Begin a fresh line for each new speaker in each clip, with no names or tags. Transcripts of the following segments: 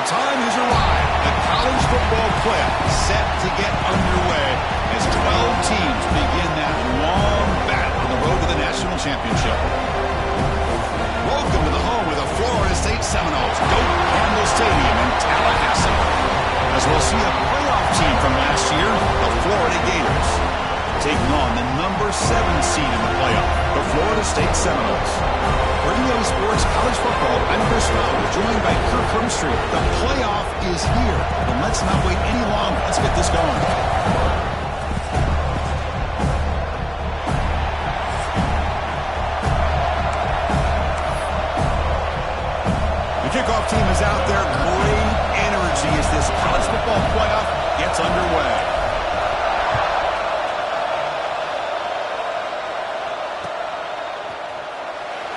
time has arrived. The college football playoff is set to get underway as 12 teams begin that long battle on the road to the national championship. Welcome to the home of the Florida State Seminoles, Doak Campbell Stadium in Tallahassee, as we'll see a playoff team from last year, the Florida Gators, taking on the number 7 seed in the playoff, the Florida State Seminoles. For EA Sports College Football, I'm Chris We're joined by Kirk Hermstreet. The playoff is here, and let's not wait any longer. Let's get this going. The kickoff team is out there. Great energy as this college football playoff gets underway.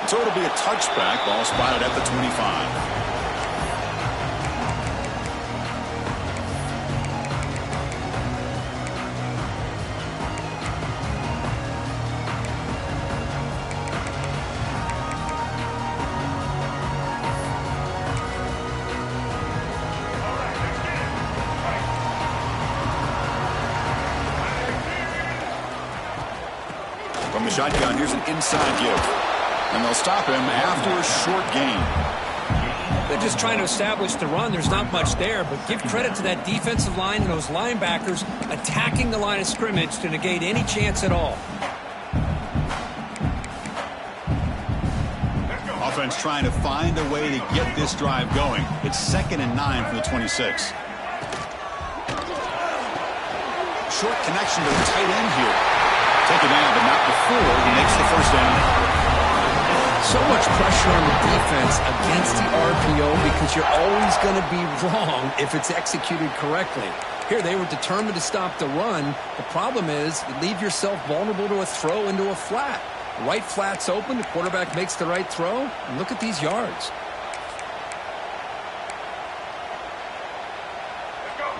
So it'll be a touchback, ball spotted at the 25. From the shotgun, here's an inside give. And they'll stop him after a short gain.
They're just trying to establish the run. There's not much there, but give credit to that defensive line and those linebackers attacking the line of scrimmage to negate any chance at all.
Offense trying to find a way to get this drive going. It's 2nd and 9 from the 26. Short connection to the tight end here. Take it down, but not before he makes the first down.
So much pressure on the defense against the RPO because you're always going to be wrong if it's executed correctly. Here, they were determined to stop the run. The problem is you leave yourself vulnerable to a throw into a flat. The right flat's open. The quarterback makes the right throw. And look at these yards.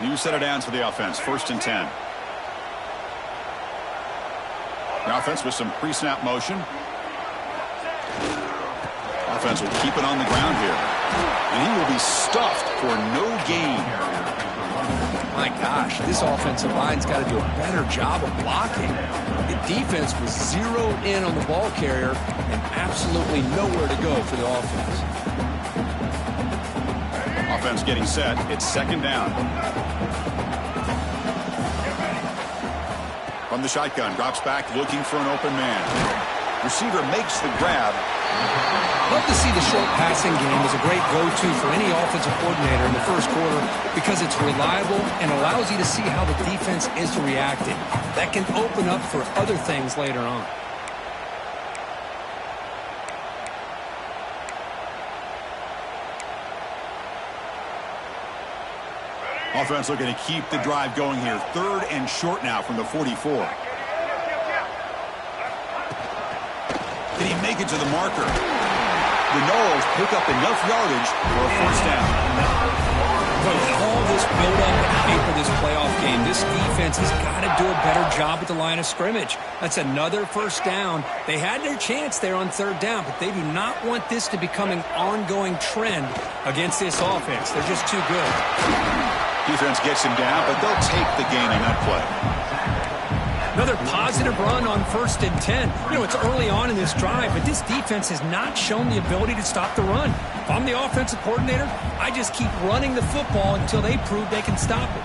New set of downs for the offense. 1st and 10. The offense with some pre-snap motion. Offense will keep it on the ground here. And he will be stuffed for no gain.
My gosh, this offensive line's got to do a better job of blocking. The defense was zeroed in on the ball carrier and absolutely nowhere to go for the offense.
Offense getting set. It's 2nd down. From the shotgun, drops back looking for an open man. Receiver makes the grab.
Love to see the short passing game as a great go-to for any offensive coordinator in the first quarter because it's reliable and allows you to see how the defense is reacting. That can open up for other things later on.
Offense looking to keep the drive going here. 3rd and short now from the 44. Did he make it to the marker? The Noles pick up enough yardage for a 1st down.
But with all this build-up and hype for this playoff game, this defense has got to do a better job at the line of scrimmage. That's another 1st down. They had their chance there on 3rd down, but they do not want this to become an ongoing trend against this offense. They're just too good.
Defense gets him down, but they'll take the gain on that play.
Another positive run on 1st and 10. You know, it's early on in this drive, but this defense has not shown the ability to stop the run. If I'm the offensive coordinator, I just keep running the football until they prove they can stop it.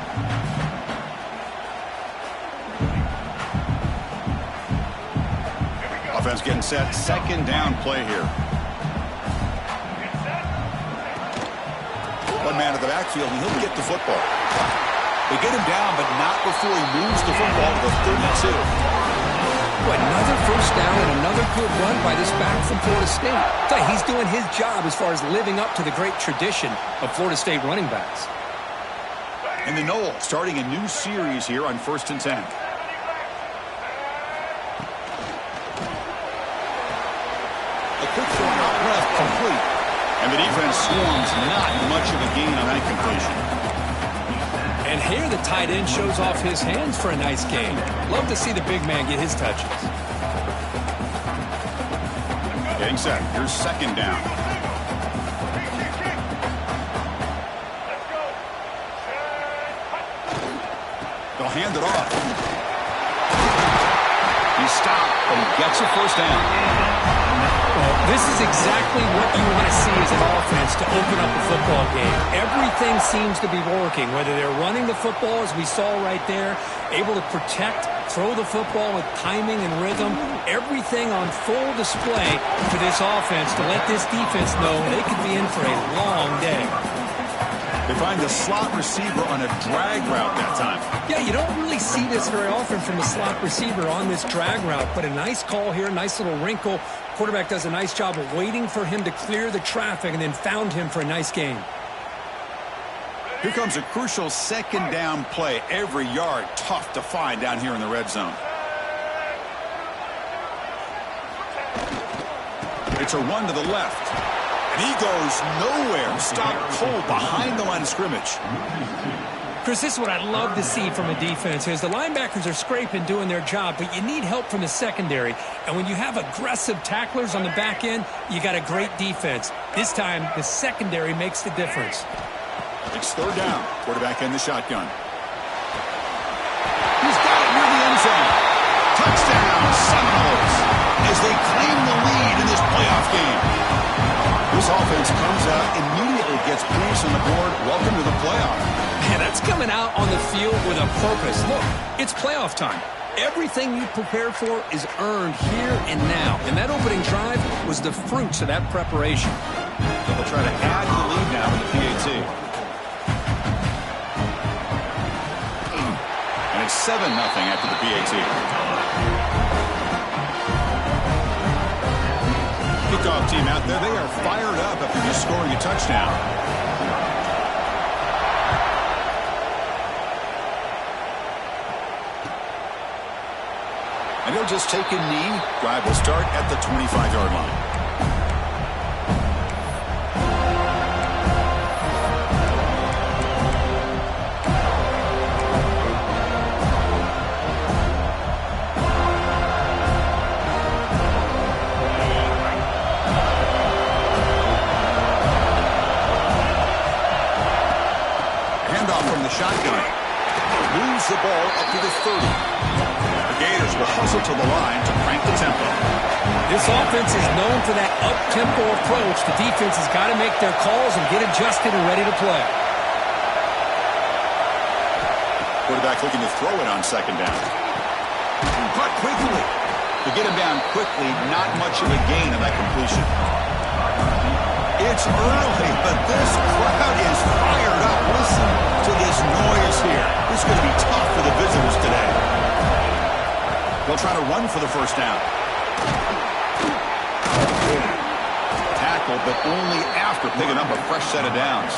Offense getting set. 2nd down play here. One man to the backfield, and he'll get the football. They get him down, but not before he moves the football to the 32.
Another 1st down and another good run by this back from Florida State. He's doing his job as far as living up to the great tradition of Florida State running backs.
And the Noles starting a new series here on 1st and 10. A quick throw out left, complete. And the defense swarms, not much of a gain on that completion.
And here the tight end shows off his hands for a nice gain. Love to see the big man get his touches.
Getting set. Here's 2nd down. hand it off. He stopped, but he gets a first down.
Well, this is exactly what you want to see as an offense to open up a football game. Everything seems to be working, whether they're running the football, as we saw right there, able to protect, throw the football with timing and rhythm. Everything on full display for this offense to let this defense know they could be in for a long day.
They find the slot receiver on a drag route that time.
Yeah, you don't really see this very often from a slot receiver on this drag route, but a nice call here, nice little wrinkle. Quarterback does a nice job of waiting for him to clear the traffic and then found him for a nice gain.
Here comes a crucial second down play. Every yard tough to find down here in the red zone. It's a run to the left. And he goes nowhere. Stopped cold behind the line of scrimmage.
Chris, this is what I love to see from a defense is the linebackers are scraping, doing their job, but you need help from the secondary. And when you have aggressive tacklers on the back end, you got a great defense. This time, the secondary makes the difference.
It's third down. Quarterback in the shotgun. He's got it near the end zone. Touchdown, Seminoles, as they claim the lead in this playoff game. This offense comes out, immediately gets points on the board. Welcome to the playoff.
Man, that's coming out on the field with a purpose. Look, it's playoff time. Everything you prepare for is earned here and now. And that opening drive was the fruits of that preparation.
So they'll try to add to the lead now in the PAT. And it's 7-0 after the PAT. Kickoff team out there, they are fired up after just scoring a touchdown. And he'll just take a knee. Drive will start at the 25-yard line. Shotgun. Moves the ball up to the 30. The Gators will hustle to the line to crank the tempo.
This offense is known for that up-tempo approach. The defense has got to make their calls and get adjusted and ready to play.
Quarterback looking to throw it on second down. Caught quickly. To get him down quickly, not much of a gain on that completion. It's early, but this crowd is fired up. Listen to this noise here. This is going to be tough for the visitors today. They'll try to run for the first down. Tackle, but only after picking up a fresh set of downs.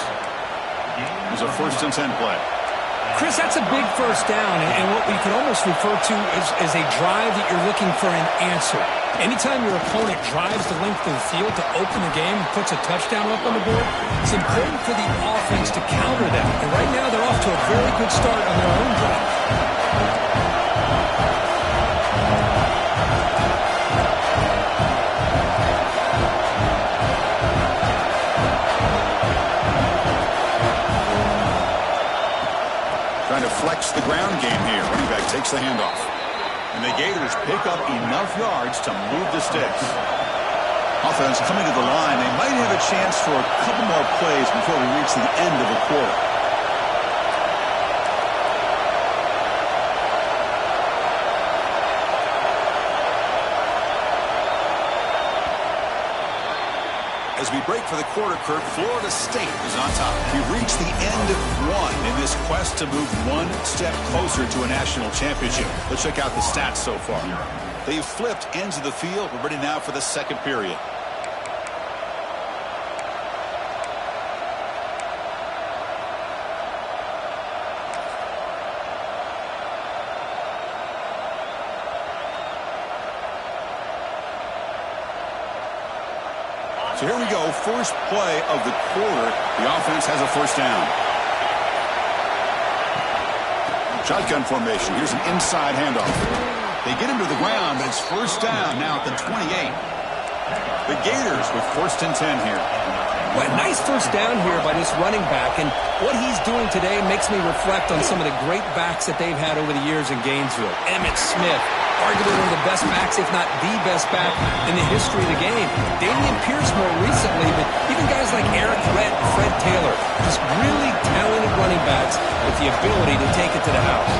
It was a 1st and 10 play.
Chris, that's a big first down, and what we can almost refer to as a drive that you're looking for an answer. Anytime your opponent drives the length of the field to open the game and puts a touchdown up on the board, it's important for the offense to counter that. And right now, they're off to a very good start on their own drive.
Trying to flex the ground game here. Running back takes the handoff. And the Gators pick up enough yards to move the sticks. Offense coming to the line. They might have a chance for a couple more plays before we reach the end of the quarter. As we break for the quarter, Kurt, Florida State is on top. We've reached the end of one in this quest to move one step closer to a national championship. Let's check out the stats so far. They've flipped ends of the field. We're ready now for the second period. So here we go, first play of the quarter. The offense has a first down. Shotgun formation. Here's an inside handoff. They get him to the ground, but it's first down now at the 28. The Gators with 1st and 10 here.
Well, nice first down here by this running back, and what he's doing today makes me reflect on some of the great backs that they've had over the years in Gainesville. Emmitt Smith, arguably one of the best backs, if not the best back in the history of the game. Damian Pierce more recently, but even guys like Eric Redd and Fred Taylor, just really talented running backs with the ability to take it to the house.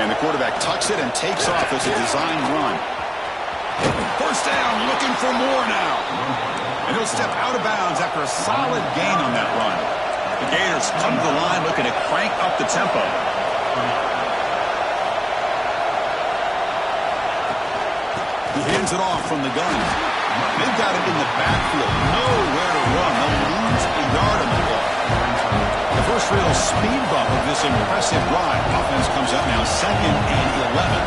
And the quarterback tucks it and takes off as a design run. First down, looking for more now. And he'll step out of bounds after a solid gain on that run. The Gators come to the line looking to crank up the tempo. He hands it off from the gun. They've got it in the backfield. Nowhere to run. They'll lose a yard on the ball. The first real speed bump of this impressive drive. Offense comes up now 2nd and 11.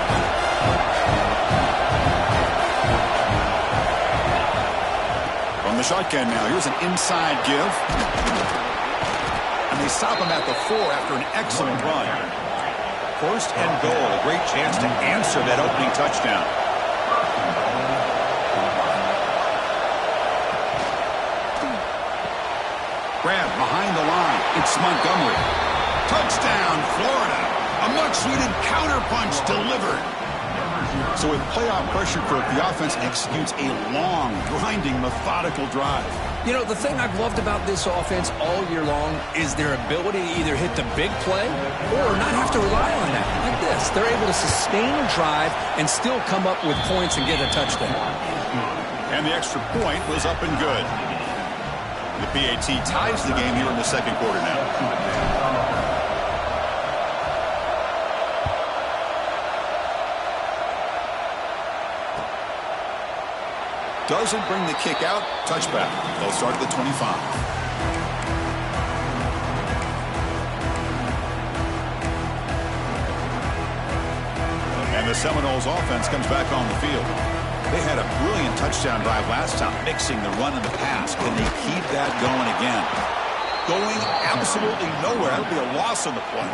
From the shotgun now. Here's an inside give. And they stop him at the 4 after an excellent run. 1st and goal. A great chance to answer that opening touchdown. Grab behind the line. It's Montgomery. Touchdown, Florida. A much-needed counterpunch delivered. So with playoff pressure, Kirk, the offense executes a long, grinding, methodical drive.
You know, the thing I've loved about this offense all year long is their ability to either hit the big play or not have to rely on that. Like this. They're able to sustain a drive and still come up with points and get a touchdown.
And the extra point was up and good. The PAT ties the game here in the 2nd quarter now. Doesn't bring the kick out. Touchback. They'll start at the 25. And the Seminoles offense comes back on the field. They had a brilliant touchdown drive last time, mixing the run and the pass. Can they keep that going again? Going absolutely nowhere. That'll be a loss on the play.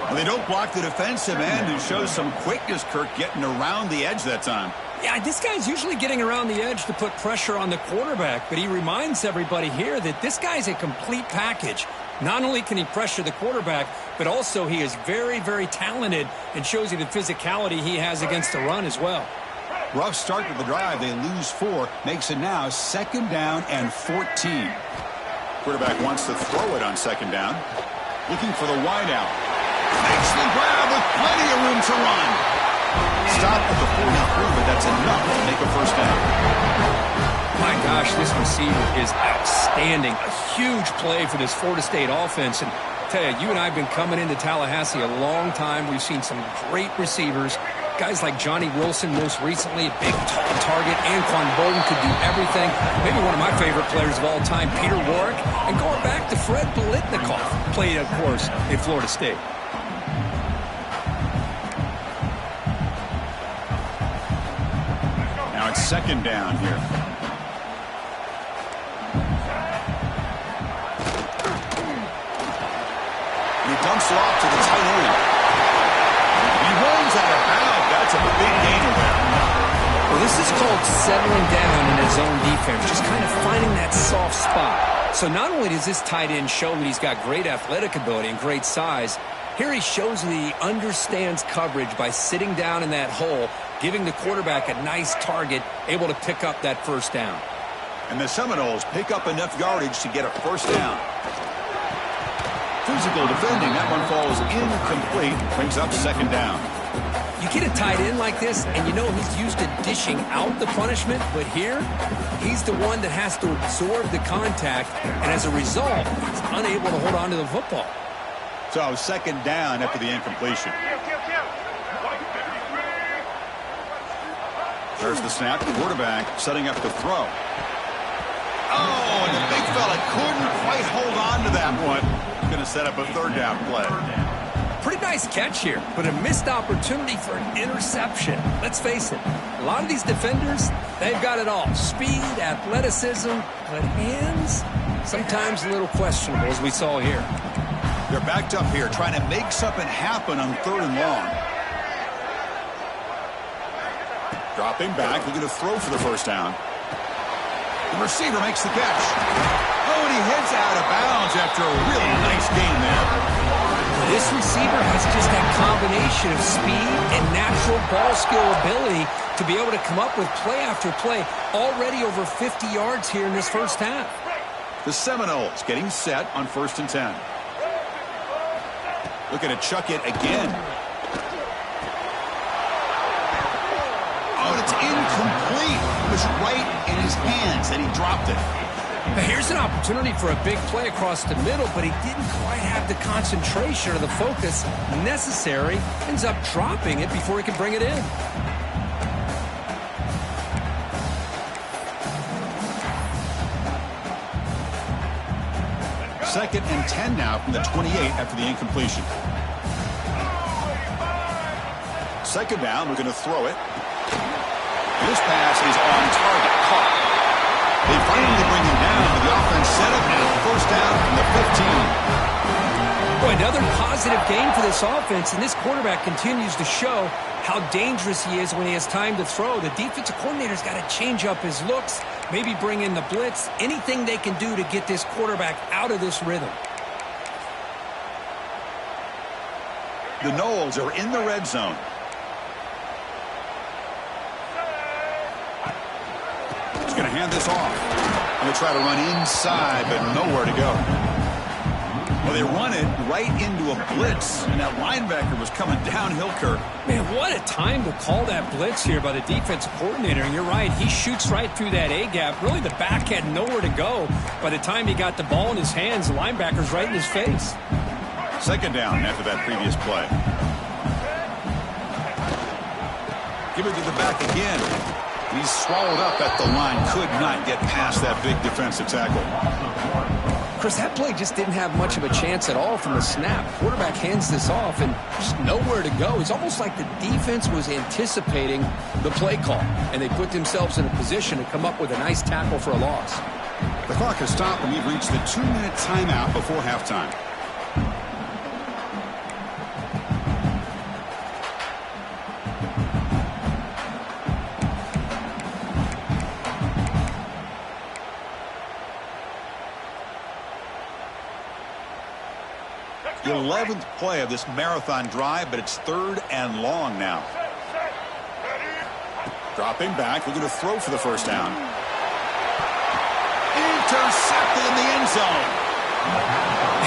Well, they don't block the defensive end and show some quickness, Kirk, getting around the edge that time.
Yeah, this guy's usually getting around the edge to put pressure on the quarterback, but he reminds everybody here that this guy's a complete package. Not only can he pressure the quarterback, but also he is very, very talented and shows you the physicality he has against the run as well.
Rough start to the drive. They lose 4. Makes it now 2nd down and 14. Quarterback wants to throw it on 2nd down. Looking for the wideout. Makes the grab with plenty of room to run. Stop at the 43, but that's enough to make a first down.
My gosh, this receiver is outstanding. A huge play for this Florida State offense. And I tell you, you and I have been coming into Tallahassee a long time. We've seen some great receivers. Guys like Johnny Wilson most recently, a big, tall target. Anquan Bolden could do everything. Maybe one of my favorite players of all time, Peter Warrick. And going back to Fred Biletnikoff, played, of course, at Florida State.
Now it's 2nd down here. He dumps it off to the tight end. He rolls out of bounds. That's a big gain there.
Well, this is called settling down in his own defense, just kind of finding that soft spot. So not only does this tight end show that he's got great athletic ability and great size, here he shows that he understands coverage by sitting down in that hole, giving the quarterback a nice target, able to pick up that first down.
And the Seminoles pick up enough yardage to get a first down. Physical defending. That one falls incomplete. Brings up 2nd down.
You get a tight end like this, and you know he's used to dishing out the punishment, but here, he's the one that has to absorb the contact, and as a result, he's unable to hold on to the football.
So 2nd down after the incompletion. There's the snap. The quarterback setting up the throw. Oh, and the big fella couldn't quite hold on to that one. Going to set up a 3rd down play.
Pretty nice catch here, but a missed opportunity for an interception. Let's face it, a lot of these defenders, they've got it all. Speed, athleticism, but hands, sometimes a little questionable, as we saw here.
They're backed up here, trying to make something happen on 3rd and long. Dropping back, looking to throw for the first down. The receiver makes the catch. Oh, and he heads out of bounds after a really nice gain there.
This receiver has just that combination of speed and natural ball skill ability to be able to come up with play after play. Already over 50 yards here in this first half.
The Seminoles getting set on 1st and 10. Looking to chuck it again. Oh, and it's incomplete. It was right in his hands and he dropped it.
But here's an opportunity for a big play across the middle, but he didn't quite have the concentration or the focus necessary. Ends up dropping it before he can bring it in.
Second and 10 now from the 28 after the incompletion. Second down, we're going to throw it. This pass is on target, caught. They finally bring him down, but the offense set up now. First down from the 15.
Boy, another positive game for this offense, and this quarterback continues to show how dangerous he is when he has time to throw. The defensive coordinator's got to change up his looks, maybe bring in the blitz, anything they can do to get this quarterback out of this rhythm.
The Noles are in the red zone. He's going to hand this off. And they try to run inside, but nowhere to go. Well, they run it right into a blitz, and that linebacker was coming downhill, Kirk.
Man, what a time to call that blitz here by the defensive coordinator. And you're right, he shoots right through that A-gap. Really, the back had nowhere to go. By the time he got the ball in his hands, the linebacker's right in his face.
Second down after that previous play. Give it to the back again. He's swallowed up at the line. Could not get past that big defensive tackle.
Chris, that play just didn't have much of a chance at all from the snap. Quarterback hands this off and just nowhere to go. It's almost like the defense was anticipating the play call, and they put themselves in a position to come up with a nice tackle for a loss.
The clock has stopped, and we've reached the 2-minute timeout before halftime. The 11th play of this marathon drive, but it's 3rd and long now. Dropping back, looking to throw for the first down. Intercepted in the end zone.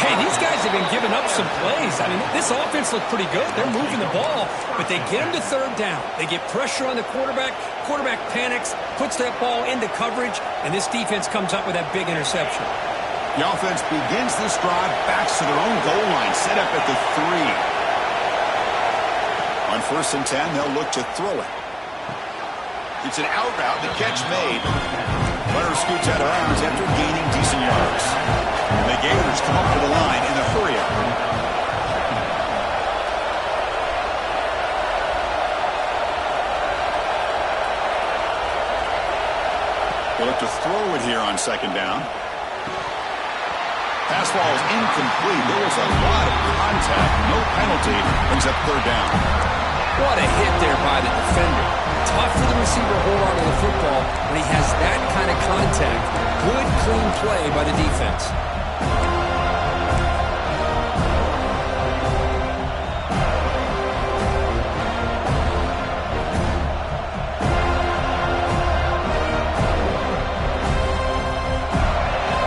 Hey, these guys have been giving up some plays. I mean, this offense looked pretty good. They're moving the ball, but they get him to 3rd down. They get pressure on the quarterback. Quarterback panics, puts that ball into coverage, and this defense comes up with that big interception.
The offense begins this drive, backs to their own goal line, set up at the 3. On 1st and 10, they'll look to throw it. It's an out route, the catch made. Runner scoots out of bounds after gaining decent yards. And the Gators come up to the line in a hurry-up. They'll look to throw it here on 2nd down. Pass ball is incomplete. There was a lot of contact. No penalty. Brings up 3rd down.
What a hit there by the defender. Tough for the receiver to hold on to the football when he has that kind of contact. Good, clean play by the defense.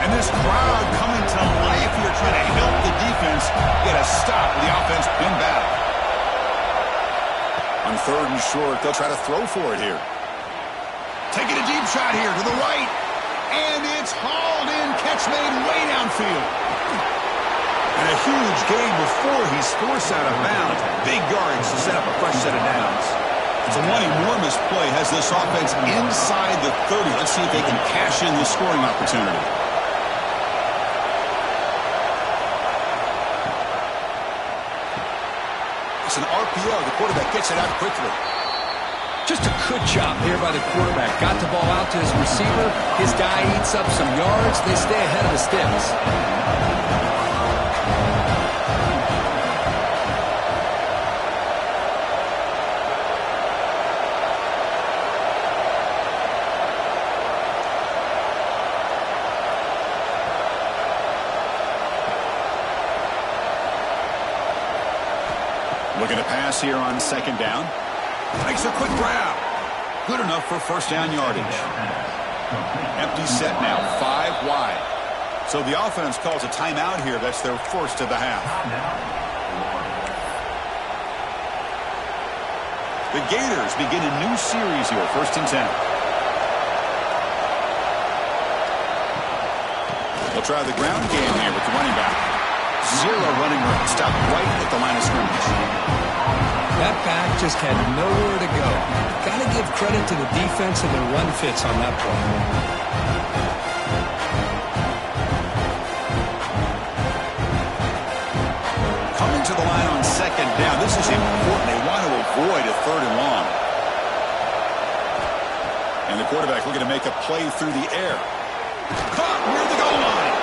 And this crowd coming to life here trying to help the defense get a stop with the offense pinned back. On 3rd and short, they'll try to throw for it here. Taking a deep shot here to the right. And it's hauled in. Catch made way downfield. And a huge gain before he's forced out of bounds. Big yards to set up a fresh set of downs. It's a one enormous play. Has this offense inside the 30. Let's see if they can cash in the scoring opportunity. It's an RPO. The quarterback gets it out quickly.
Just a good job here by the quarterback. Got the ball out to his receiver. His guy eats up some yards. They stay ahead of the sticks.
Looking to pass here on second down. Makes a quick grab. Good enough for first down yardage. Empty set now, 5 wide. So the offense calls a timeout here. That's their first of the half. The Gators begin a new series here, 1st and 10. They'll try the ground game here with the running back. 0 running room. Stopped right at the line of scrimmage.
That back just had nowhere to go. Got to give credit to the defense and their run fits on that play.
Coming to the line on second down. This is important. They want to avoid a 3rd and long. And the quarterback looking to make a play through the air. Caught near the goal line.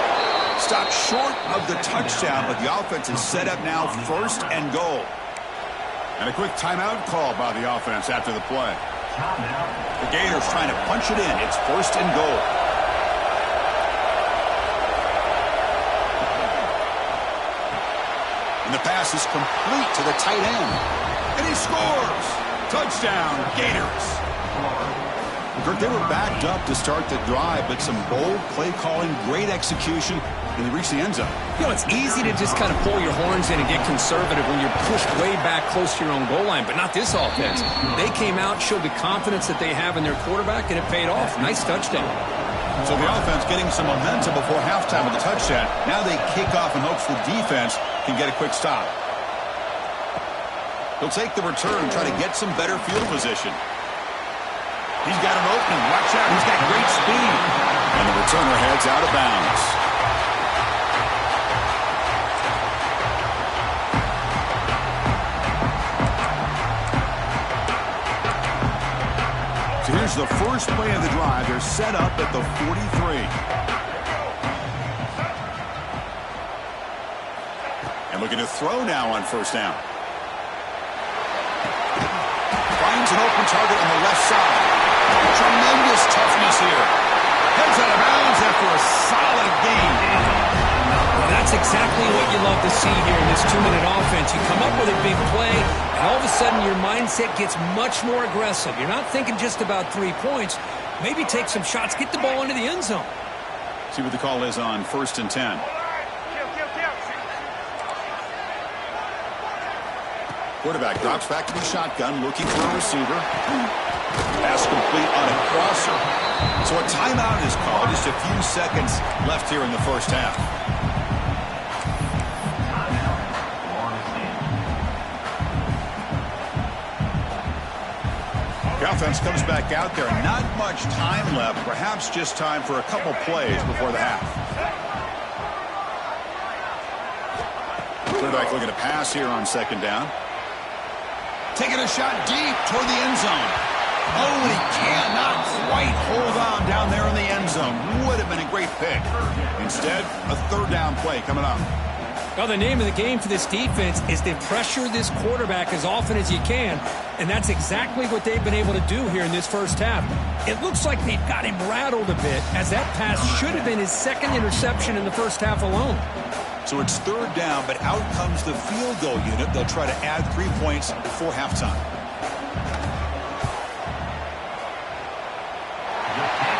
Stopped short of the touchdown, but the offense is set up now 1st and goal. And a quick timeout call by the offense after the play. The Gators trying to punch it in. It's 1st and goal. And the pass is complete to the tight end. And he scores! Touchdown, Gators. Kirk, they were backed up to start the drive, but some bold play calling, great execution, and they reached the end zone.
You know, it's easy to just kind of pull your horns in and get conservative when you're pushed way back close to your own goal line, but not this offense. They came out, showed the confidence that they have in their quarterback, and it paid off. Nice touchdown.
So the offense getting some momentum before halftime with the touchdown. Now they kick off in hopes the defense can get a quick stop. He'll take the return and try to get some better field position. He's got an opening. Watch out. He's got great speed. And the returner heads out of bounds. So here's the first play of the drive. They're set up at the 43. And looking to throw now on 1st down. Finds an open target on the left side. Tremendous toughness here. Heads out of bounds after a solid gain.
Well, that's exactly what you love to see here in this 2-minute offense. You come up with a big play, and all of a sudden your mindset gets much more aggressive. You're not thinking just about 3 points. Maybe take some shots, get the ball into the end zone.
See what the call is on 1st and 10. Quarterback drops back to the shotgun, looking for a receiver. Pass complete on a crosser. So a timeout is called. Just a few seconds left here in the first half. The offense comes back out there. Not much time left. Perhaps just time for a couple plays before the half. Quarterback looking to pass here on second down. Taking a shot deep toward the end zone. Oh, and he cannot quite hold on down there in the end zone. Would have been a great pick. Instead, a 3rd down play coming up.
Well, the name of the game for this defense is to pressure this quarterback as often as you can, and that's exactly what they've been able to do here in this first half. It looks like they've got him rattled a bit, as that pass should have been his 2nd interception in the first half alone.
So it's 3rd down, but out comes the field goal unit. They'll try to add 3 points before halftime.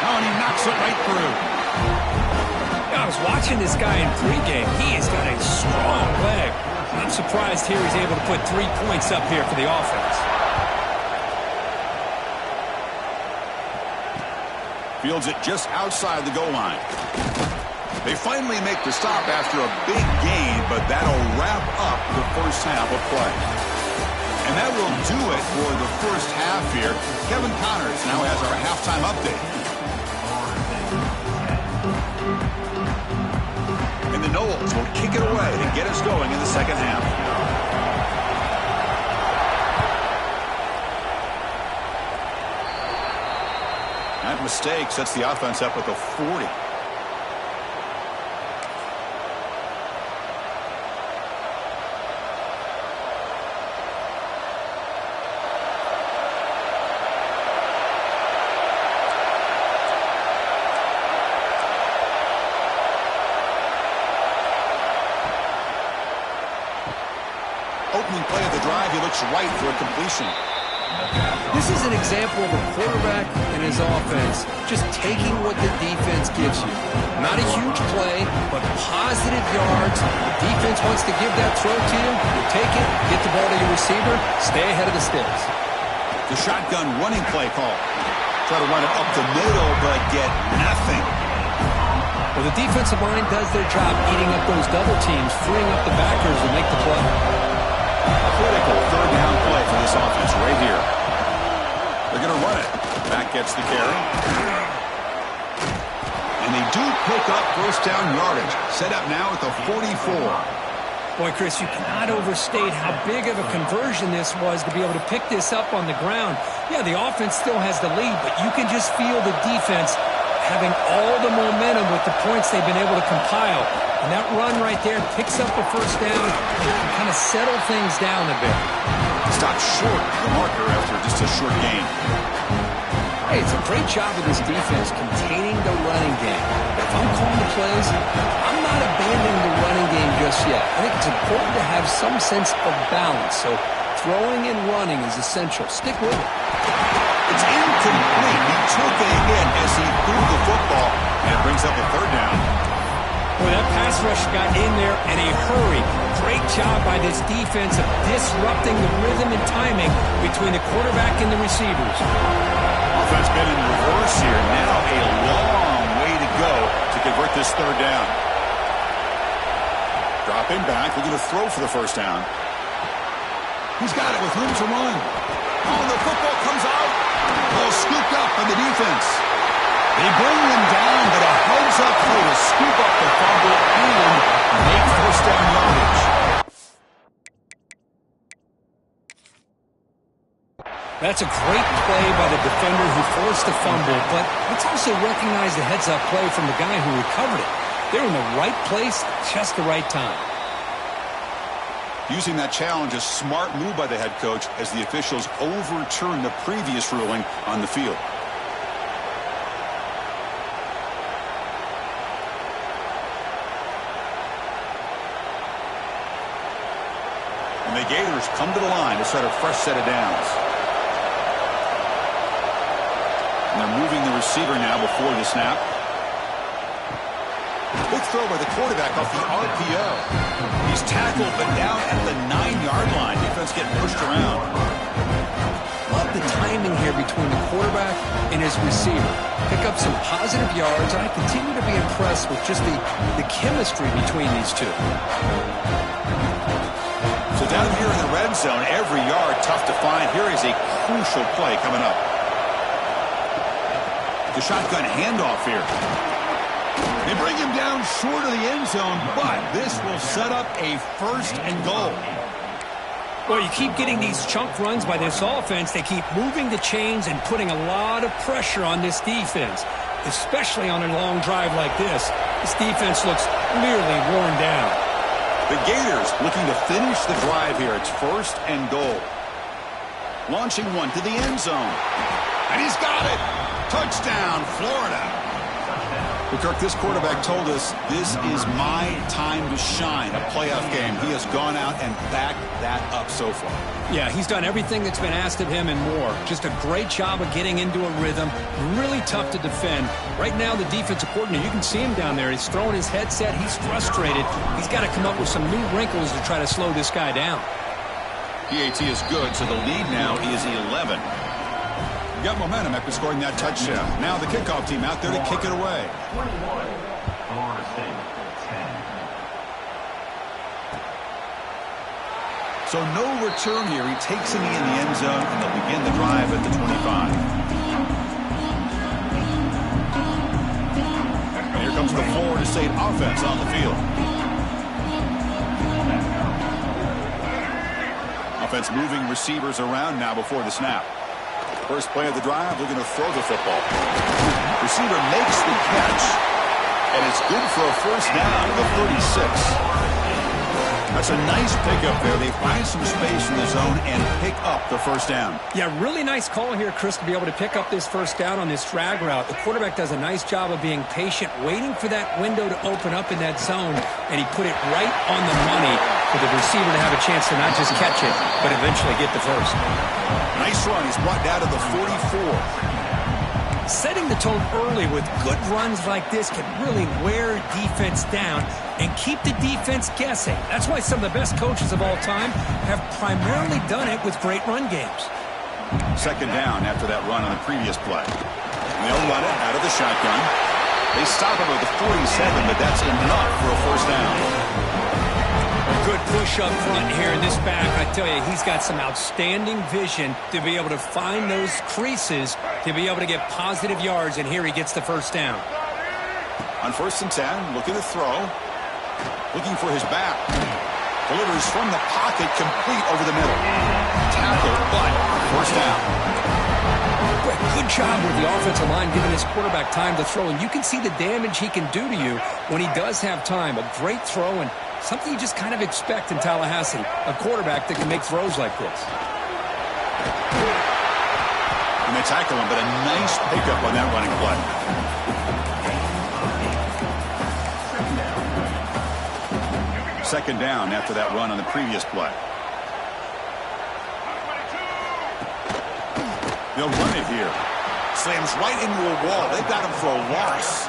Oh, and he knocks it right through.
I was watching this guy in pregame. He has got a strong leg. I'm surprised here he's able to put 3 points up here for the offense.
Fields it just outside the goal line. They finally make the stop after a big gain, but that'll wrap up the first half of play. And that will do it for the first half here. Kevin Connors now has our halftime update. And the Noles will kick it away to get us going in the second half. That mistake sets the offense up at the 40. opening play of the drive, he looks right for a completion.
This is an example of a quarterback and his offense just taking what the defense gives you. Not a huge play, but positive yards. The defense wants to give that throw to you. You take it, get the ball to your receiver, stay ahead of the sticks.
The shotgun running play call. Try to run it up the middle, but get nothing.
Well, the defensive line does their job eating up those double teams, freeing up the backers to make the play.
A critical third down play for this offense right here. They're going to run it. Back gets the carry. And they do pick up first down yardage. Set up now at the 44.
Boy, Chris, you cannot overstate how big of a conversion this was to be able to pick this up on the ground. Yeah, the offense still has the lead, but you can just feel the defense having all the momentum with the points they've been able to compile. And that run right there picks up a first down and kind of settle things down a bit.
Stop short of the marker after just a short gain.
Hey, it's a great job of this defense containing the running game. If I'm calling the plays, I'm not abandoning the running game just yet. I think it's important to have some sense of balance. So throwing and running is essential. Stick with it.
It's incomplete. He took a hit as he threw the football, and it brings up a third down.
Boy, that pass rush got in there in a hurry. Great job by this defense of disrupting the rhythm and timing between the quarterback and the receivers.
Offense been in reverse here. Now a long way to go to convert this third down. Dropping back, looking to throw for the first down. He's got it with room to run. Oh, the football comes out. Ball scooped up by the defense. They bring them down, but a heads-up play to scoop up the fumble and make first down yardage.
That's a great play by the defender who forced the fumble, but let's also recognize the heads-up play from the guy who recovered it. They're in the right place at just the right time.
Using that challenge, a smart move by the head coach as the officials overturn the previous ruling on the field. And the Gators come to the line to start a fresh set of downs. And they're moving the receiver now before the snap. Quick throw by the quarterback off the RPO. He's tackled, but down at the 9-yard line. Defense getting pushed around.
Love the timing here between the quarterback and his receiver. Pick up some positive yards, and I continue to be impressed with just the chemistry between these two.
So down here in the red zone, every yard tough to find. Here is a crucial play coming up. The shotgun handoff here. They bring him down short of the end zone, but this will set up a first and goal.
Well, you keep getting these chunk runs by this offense. They keep moving the chains and putting a lot of pressure on this defense, especially on a long drive like this. This defense looks clearly worn down.
The Gators looking to finish the drive here. It's first and goal. Launching one to the end zone. And he's got it. Touchdown, Florida. Well, Kirk, this quarterback told us this is my time to shine, a playoff game. He has gone out and backed that up so far.
Yeah, he's done everything that's been asked of him and more. Just a great job of getting into a rhythm. Really tough to defend. Right now, the defensive coordinator, you can see him down there. He's throwing his headset. He's frustrated. He's got to come up with some new wrinkles to try to slow this guy down.
PAT is good, so the lead now is 11. Got momentum after scoring that touchdown. Now the kickoff team out there to kick it away.
21, Florida State, 10.
So no return here. He takes him in the end zone, and they'll begin the drive at the 25. And here comes the Florida State offense on the field. Offense moving receivers around now before the snap. First play of the drive, looking to throw the football. Receiver makes the catch, and it's good for a first down at the 36. That's a nice pickup there. They find some space in the zone and pick up the first down.
Yeah, really nice call here, Chris, to be able to pick up this first down on this drag route. The quarterback does a nice job of being patient, waiting for that window to open up in that zone, and he put it right on the money for the receiver to have a chance to not just catch it, but eventually get the first.
Nice run. He's brought down to the 44.
Setting the tone early with good runs like this can really wear defense down and keep the defense guessing. That's why some of the best coaches of all time have primarily done it with great run games.
Second down after that run on the previous play. And they'll run it out of the shotgun. They stop him at the 47, but that's enough for a first down.
Good push up front here in this back. I tell you, he's got some outstanding vision to be able to find those creases, to be able to get positive yards, and here he gets the first down.
On 1st and 10, looking to throw. Looking for his back. Delivers from the pocket, complete over the middle. Tackle, but first down.
Good job with the offensive line giving his quarterback time to throw, and you can see the damage he can do to you when he does have time. A great throw and something you just kind of expect in Tallahassee, a quarterback that can make throws like this.
And they tackle him, but a nice pickup on that running play. Second down after that run on the previous play. They'll run it here. Slams right into a wall. They've got him for a loss.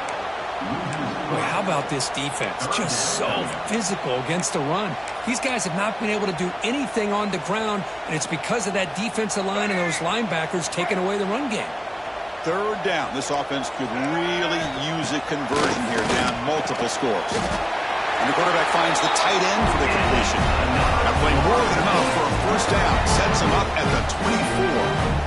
Boy, how about this defense? Just so physical against the run. These guys have not been able to do anything on the ground, and it's because of that defensive line and those linebackers taking away the run game.
Third down. This offense could really use a conversion here, down multiple scores. And the quarterback finds the tight end for the completion. Now playing more than enough for a first down. Sets him up at the 24.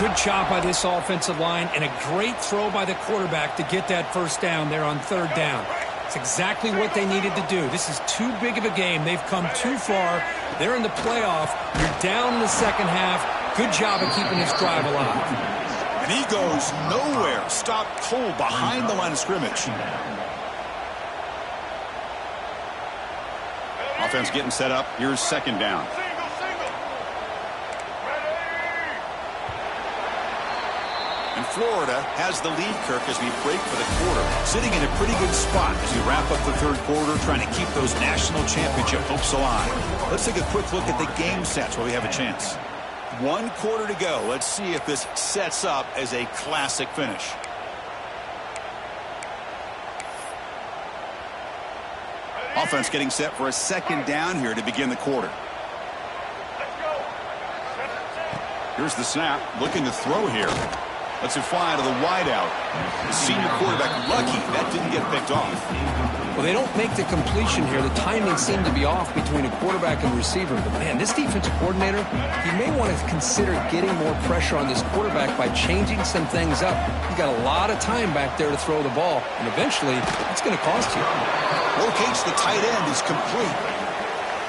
Good job by this offensive line and a great throw by the quarterback to get that first down there on third down. It's exactly what they needed to do. This is too big of a game. They've come too far. They're in the playoff. You're down in the second half. Good job of keeping this drive alive.
And he goes nowhere. Stopped cold behind the line of scrimmage. Offense getting set up. Here's second down. And Florida has the lead, Kirk, as we break for the quarter. Sitting in a pretty good spot as we wrap up the third quarter, trying to keep those national championship hopes alive. Let's take a quick look at the game sets while we have a chance. 1 quarter to go. Let's see if this sets up as a classic finish. Offense getting set for a second down here to begin the quarter. Here's the snap. Looking to throw here. Lets it fly to the wideout. The senior quarterback lucky that didn't get picked off.
Well, they don't make the completion here. The timing seemed to be off between a quarterback and receiver. But, man, this defensive coordinator, he may want to consider getting more pressure on this quarterback by changing some things up. He's got a lot of time back there to throw the ball, and eventually it's going to cost you.
Locates the tight end. Is complete.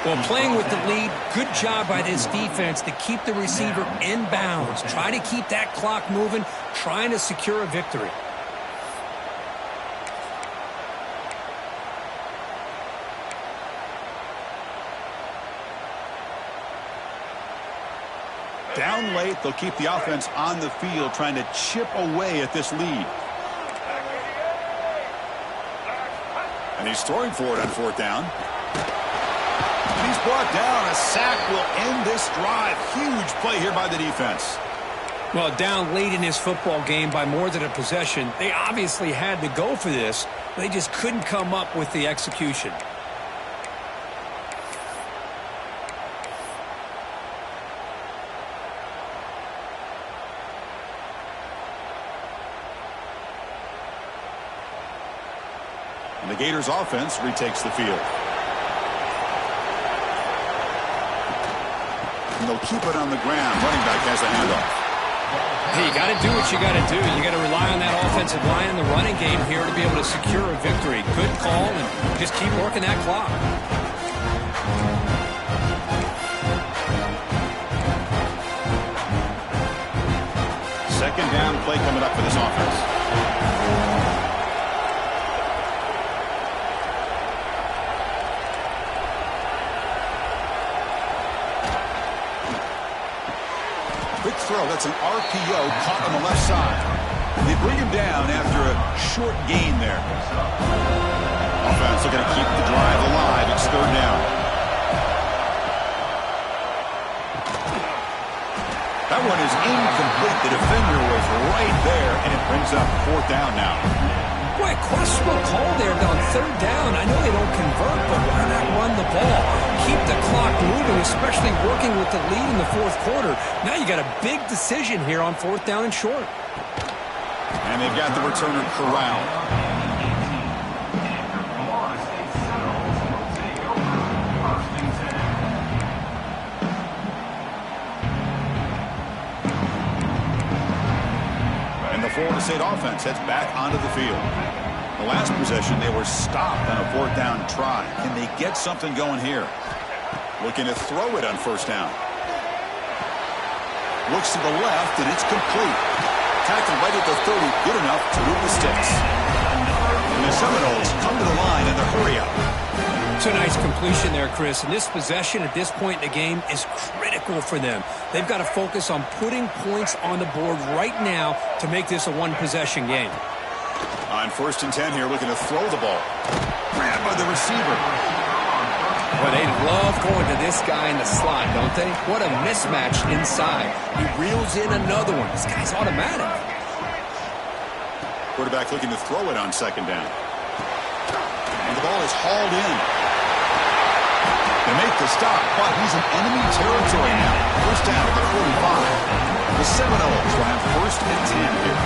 Well, playing with the lead, good job by this defense to keep the receiver in bounds. Try to keep that clock moving, trying to secure a victory.
Down late, they'll keep the offense on the field, trying to chip away at this lead. And he's throwing for it on fourth down. And he's brought down. A sack will end this drive. Huge play here by the defense.
Well, down late in this football game by more than a possession, they obviously had to go for this. They just couldn't come up with the execution.
And the Gators offense retakes the field. And they'll keep it on the ground. Running back has a handoff.
Hey, you got to do what you got to do. You got to rely on that offensive line in the running game here to be able to secure a victory. Good call, and just keep working that clock.
Second down play coming up for this offense. throw. That's an RPO caught on the left side. They bring him down after a short gain there. Offense looking to keep the drive alive. It's third down. That one is incomplete. The defender was right there, and it brings up fourth down now.
Boy, questionable call there on third down. I know they don't convert, but why not run the ball? Keep the clock moving, especially working with the lead in the fourth quarter. Now you got a big decision here on fourth down and short.
And they've got the returner corralled. And the Florida State offense heads back onto the field. The last possession, they were stopped on a fourth down try. Can they get something going here? Looking to throw it on first down. Looks to the left, and it's complete. Tackled right at the 30, good enough to move the sticks. And the Seminoles come to the line in the hurry-up.
It's a nice completion there, Chris. And this possession at this point in the game is critical for them. They've got to focus on putting points on the board right now to make this a one-possession game.
On 1st and 10 here, looking to throw the ball. Grabbed by the receiver.
Well, they love going to this guy in the slot, don't they? What a mismatch inside. He reels in another one. This guy's automatic.
Quarterback looking to throw it on second down. And the ball is hauled in. They make the stop, but he's in enemy territory now. First down at the 45. The Seminoles will have 1st and 10 here.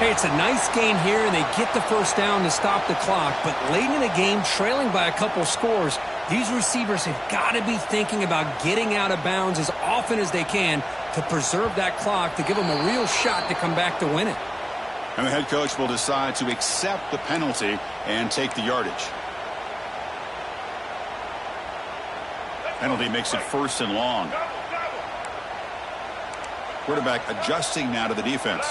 Hey, it's a nice gain here, and they get the first down to stop the clock. But late in the game, trailing by a couple scores, these receivers have got to be thinking about getting out of bounds as often as they can to preserve that clock, to give them a real shot to come back to win it.
And the head coach will decide to accept the penalty and take the yardage. Penalty makes it 1st and long. Quarterback adjusting now to the defense.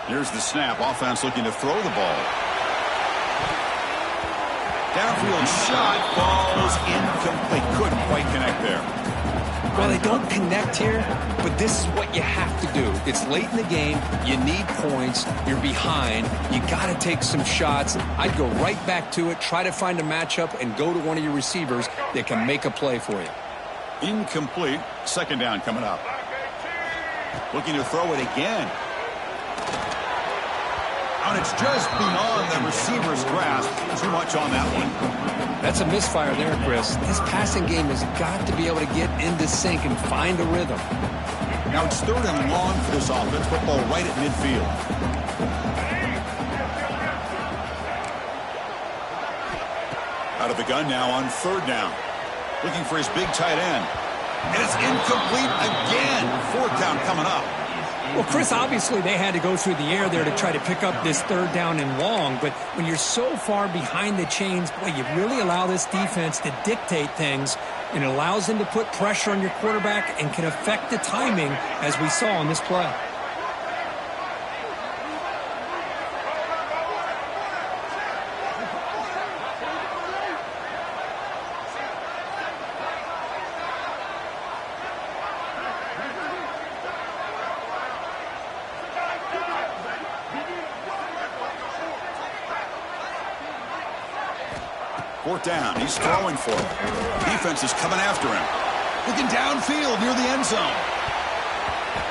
Here's the snap. Offense looking to throw the ball. Downfield shot falls incomplete. Couldn't quite connect there.
Well, they don't connect here, but this is what you have to do. It's late in the game. You need points. You're behind. You got to take some shots. I'd go right back to it, try to find a matchup, and go to one of your receivers that can make a play for you.
Incomplete. Second down coming up. Looking to throw it again. And it's just beyond the receiver's grasp. Too much on that one.
That's a misfire there, Chris. This passing game has got to be able to get into sync and find a rhythm.
Now it's 3rd and long for this offense. Football right at midfield. Out of the gun now on 3rd down. Looking for his big tight end. And it's incomplete again. 4th down coming up.
Well, Chris, obviously they had to go through the air there to try to pick up this 3rd down and long, but when you're so far behind the chains, boy, you really allow this defense to dictate things, and it allows them to put pressure on your quarterback and can affect the timing, as we saw on this play.
Fourth down. He's throwing for it. Defense is coming after him. Looking downfield near the end zone.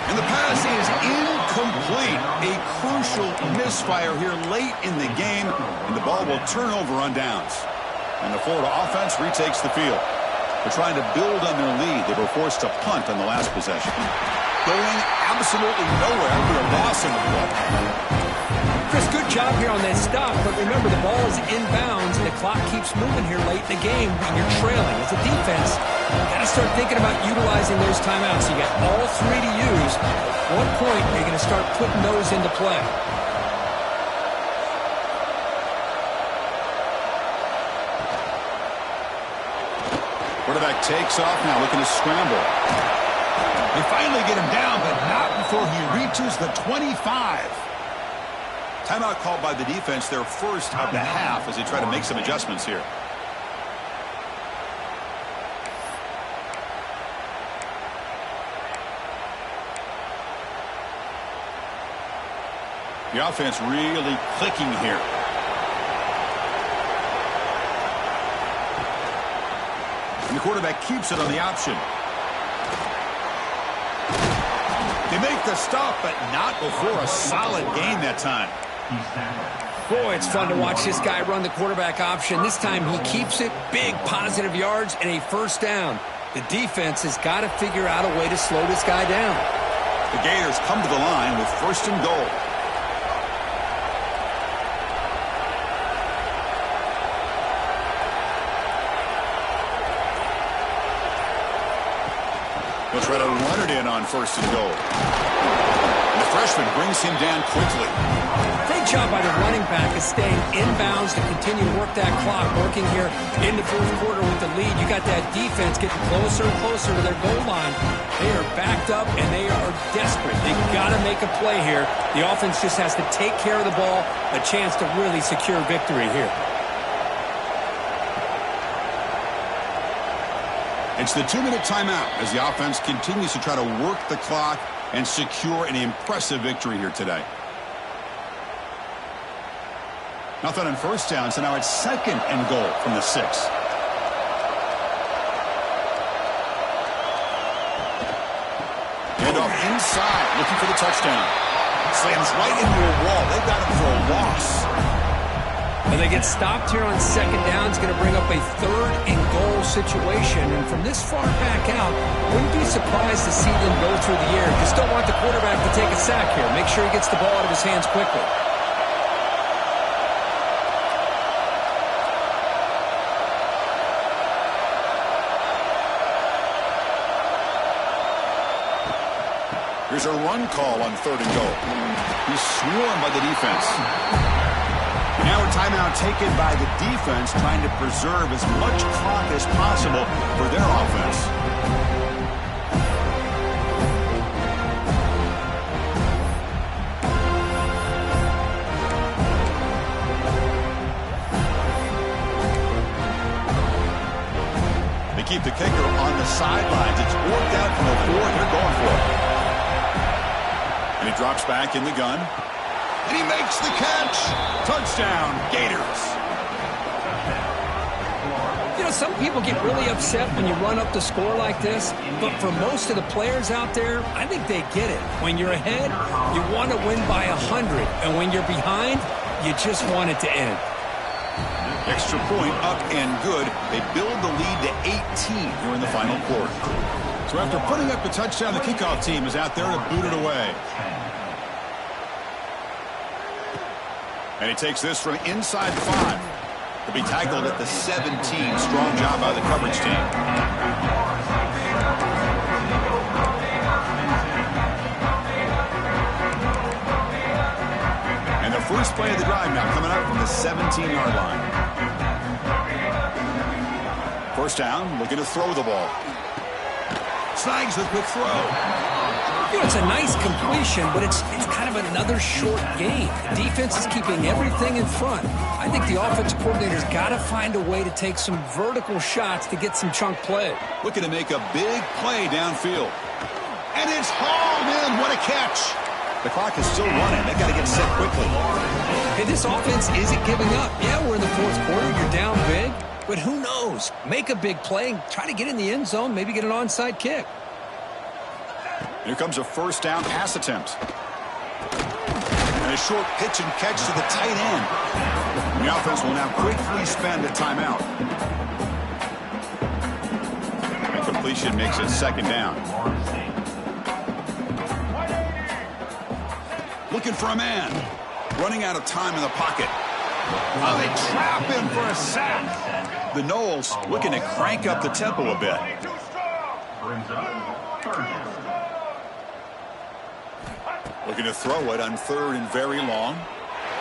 And the pass is incomplete. A crucial misfire here late in the game, and the ball will turn over on downs. And the Florida offense retakes the field. They're trying to build on their lead. They were forced to punt on the last possession. Going absolutely nowhere after a loss in the play.
Chris, good job here on that stop, but remember the ball is inbounds and the clock keeps moving here late in the game when you're trailing. As a defense, you got to start thinking about utilizing those timeouts. You got all 3 to use. At what point are you going to start putting those into play?
Quarterback takes off now, looking to scramble. They finally get him down, but not before he reaches the 25. Timeout called by the defense, their first of the half, as they try to make some adjustments here. The offense really clicking here. And the quarterback keeps it on the option. They make the stop, but not before a solid gain that time.
Boy, it's fun to watch this guy run the quarterback option. This time he keeps it, big positive yards, and a first down. The defense has got to figure out a way to slow this guy down.
The Gators come to the line with first and goal. They'll try to run it in on first and goal. And the freshman brings him down quickly.
Great job by the running back of staying inbounds to continue to work that clock, working here in the fourth quarter with the lead. You got that defense getting closer and closer to their goal line. They are backed up, and they are desperate. They've got to make a play here. The offense just has to take care of the ball, a chance to really secure victory here.
It's the 2-minute timeout as the offense continues to try to work the clock and secure an impressive victory here today. Nothing on first down, so now it's second and goal from the 6. Handoff inside, looking for the touchdown. Slams right into a wall. They've got him for a loss.
Well, they get stopped here on second down. It's going to bring up a third and goal situation. And from this far back out, wouldn't be surprised to see them go through the air. Just don't want the quarterback to take a sack here. Make sure he gets the ball out of his hands quickly.
Here's a run call on third and goal. He's swarmed by the defense. Now a timeout taken by the defense, trying to preserve as much clock as possible for their offense. They keep the kicker on the sidelines. It's worked out from the 4. They're going for it. And he drops back in the gun. And he makes the catch. Touchdown, Gators.
You know, some people get really upset when you run up the score like this, but for most of the players out there, I think they get it. When you're ahead, you want to win by 100, and when you're behind, you just want it to end.
Extra point up and good. They build the lead to 18 here in the final quarter. So after putting up the touchdown, the kickoff team is out there to boot it away. And he takes this from inside the 5. He'll be tackled at the 17. Strong job by the coverage team. And the first play of the drive now coming up from the 17-yard line. First down, looking to throw the ball. Snags the quick throw.
You know, it's a nice completion, but it's kind of another short gain. The defense is keeping everything in front. I think the offensive coordinator's got to find a way to take some vertical shots to get some chunk play.
Looking to make a big play downfield. And it's hauled in. What a catch. The clock is still running. They've got to get set quickly.
Hey, this offense isn't giving up. Yeah, we're in the fourth quarter. You're down big. But who knows? Make a big play and try to get in the end zone, maybe get an onside kick.
Here comes a first down pass attempt. And a short pitch and catch to the tight end. And the offense will now quickly spend a timeout. And completion makes it second down. Looking for a man. Running out of time in the pocket. Oh, they trap him for a sack. The Noles looking to crank up the tempo a bit. Looking to throw it on third and very long.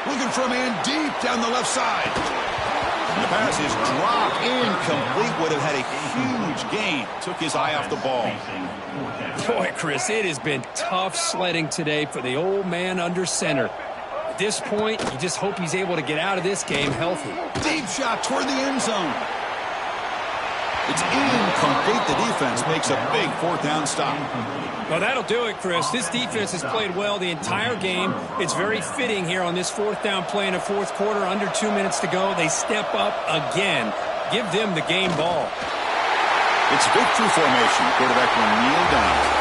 Looking for a man deep down the left side. And the pass is dropped incomplete. Would have had a huge gain. Took his eye off the ball.
Boy, Chris, it has been tough sledding today for the old man under center. At this point, you just hope he's able to get out of this game healthy.
Deep shot toward the end zone. It's incomplete. The defense makes a big fourth down stop.
Well, that'll do it, Chris. This defense has played well the entire game. It's very fitting here on this fourth down play in the fourth quarter. Under 2 minutes to go. They step up again. Give them the game ball.
It's victory formation. Quarterback will kneel down.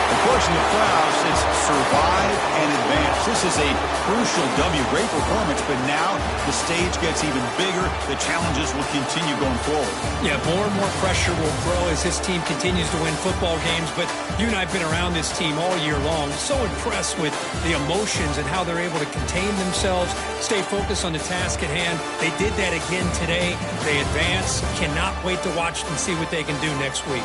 Of course, in the playoffs, it's survive and advance. This is a crucial W. Great performance, but now the stage gets even bigger. The challenges will continue going forward.
Yeah, more and more pressure will grow as this team continues to win football games. But you and I have been around this team all year long. So impressed with the emotions and how they're able to contain themselves, stay focused on the task at hand. They did that again today. They advance. Cannot wait to watch and see what they can do next week.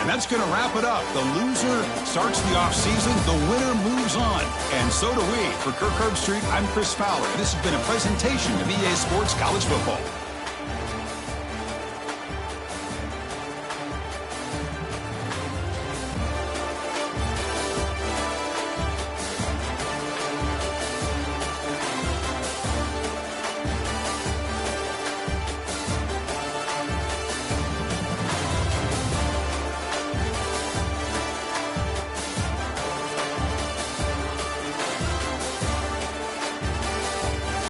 And that's going to wrap it up. The loser starts the offseason. The winner moves on. And so do we. For Kirk Herbstreit, I'm Chris Fowler. This has been a presentation of EA Sports College Football.